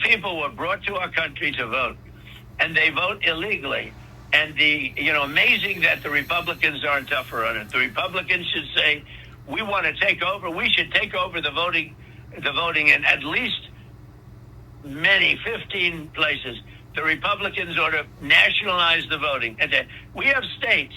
people were brought to our country to vote, and they vote illegally. And amazing that the Republicans aren't tougher on it. The Republicans should say, we want to take over. We should take over the voting in at least 15 places. The Republicans ought to nationalize the voting. And we have states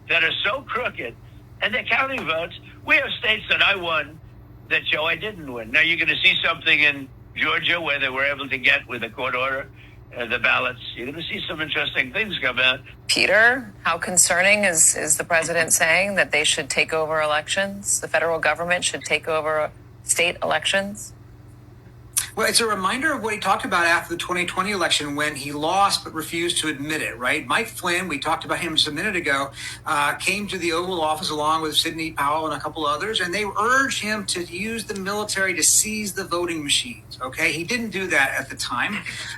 that are so crooked, and they're counting votes. We have states that I won that show I didn't win. Now you're going to see something in Georgia where they were able to get, with a court order, the ballots. You're going to see some interesting things come out. Peter, how concerning is the president saying that they should take over elections? The federal government should take over state elections? Well, it's a reminder of what he talked about after the 2020 election when he lost but refused to admit it, right? Mike Flynn, we talked about him just a minute ago, came to the Oval Office along with Sidney Powell and a couple others, and they urged him to use the military to seize the voting machines, okay? He didn't do that at the time.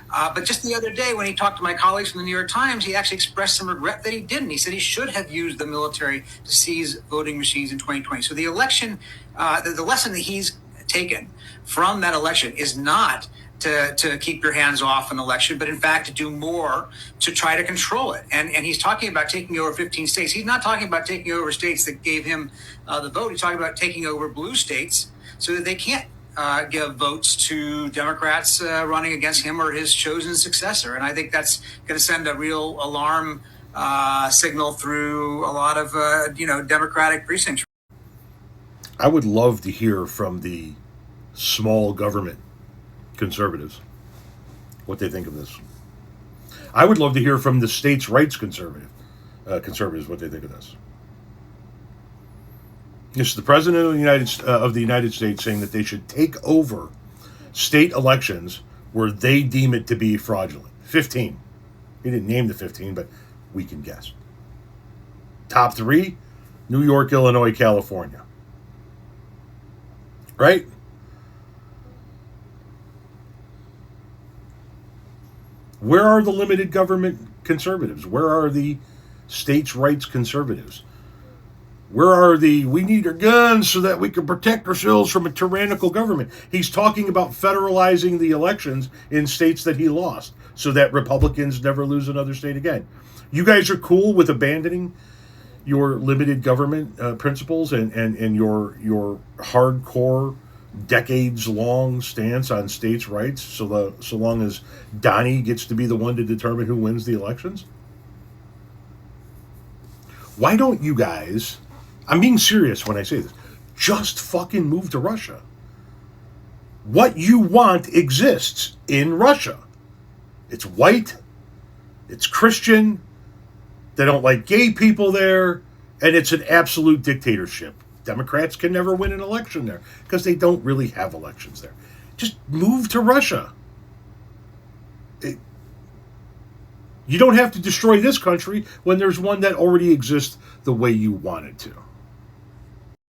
But just the other day when he talked to my colleagues from the New York Times, he actually expressed some regret that he didn't. He said he should have used the military to seize voting machines in 2020. So the election, the lesson that he's taken from that election is not to keep your hands off an election, but in fact to do more to try to control it. And he's talking about taking over 15 states. He's not talking about taking over states that gave him the vote. He's talking about taking over blue states so that they can't give votes to Democrats running against him or his chosen successor. And I think that's going to send a real alarm signal through a lot of Democratic precincts. I would love to hear from the small government conservatives what they think of this. I would love to hear from the states' rights conservatives what they think of this. This is the president of the United States saying that they should take over state elections where they deem it to be fraudulent. 15. He didn't name the 15, but we can guess. Top 3, New York, Illinois, California. Right? Where are the limited government conservatives? Where are the states' rights conservatives? Where are we need our guns so that we can protect ourselves from a tyrannical government? He's talking about federalizing the elections in states that he lost so that Republicans never lose another state again. You guys are cool with abandoning your limited government principles and your hardcore decades-long stance on states' rights so long as Donnie gets to be the one to determine who wins the elections? Why don't you guys, I'm being serious when I say this, just fucking move to Russia? What you want exists in Russia. It's white, it's Christian, they don't like gay people there, and it's an absolute dictatorship. Democrats can never win an election there because they don't really have elections there. Just move to Russia. You don't have to destroy this country when there's one that already exists the way you want it to.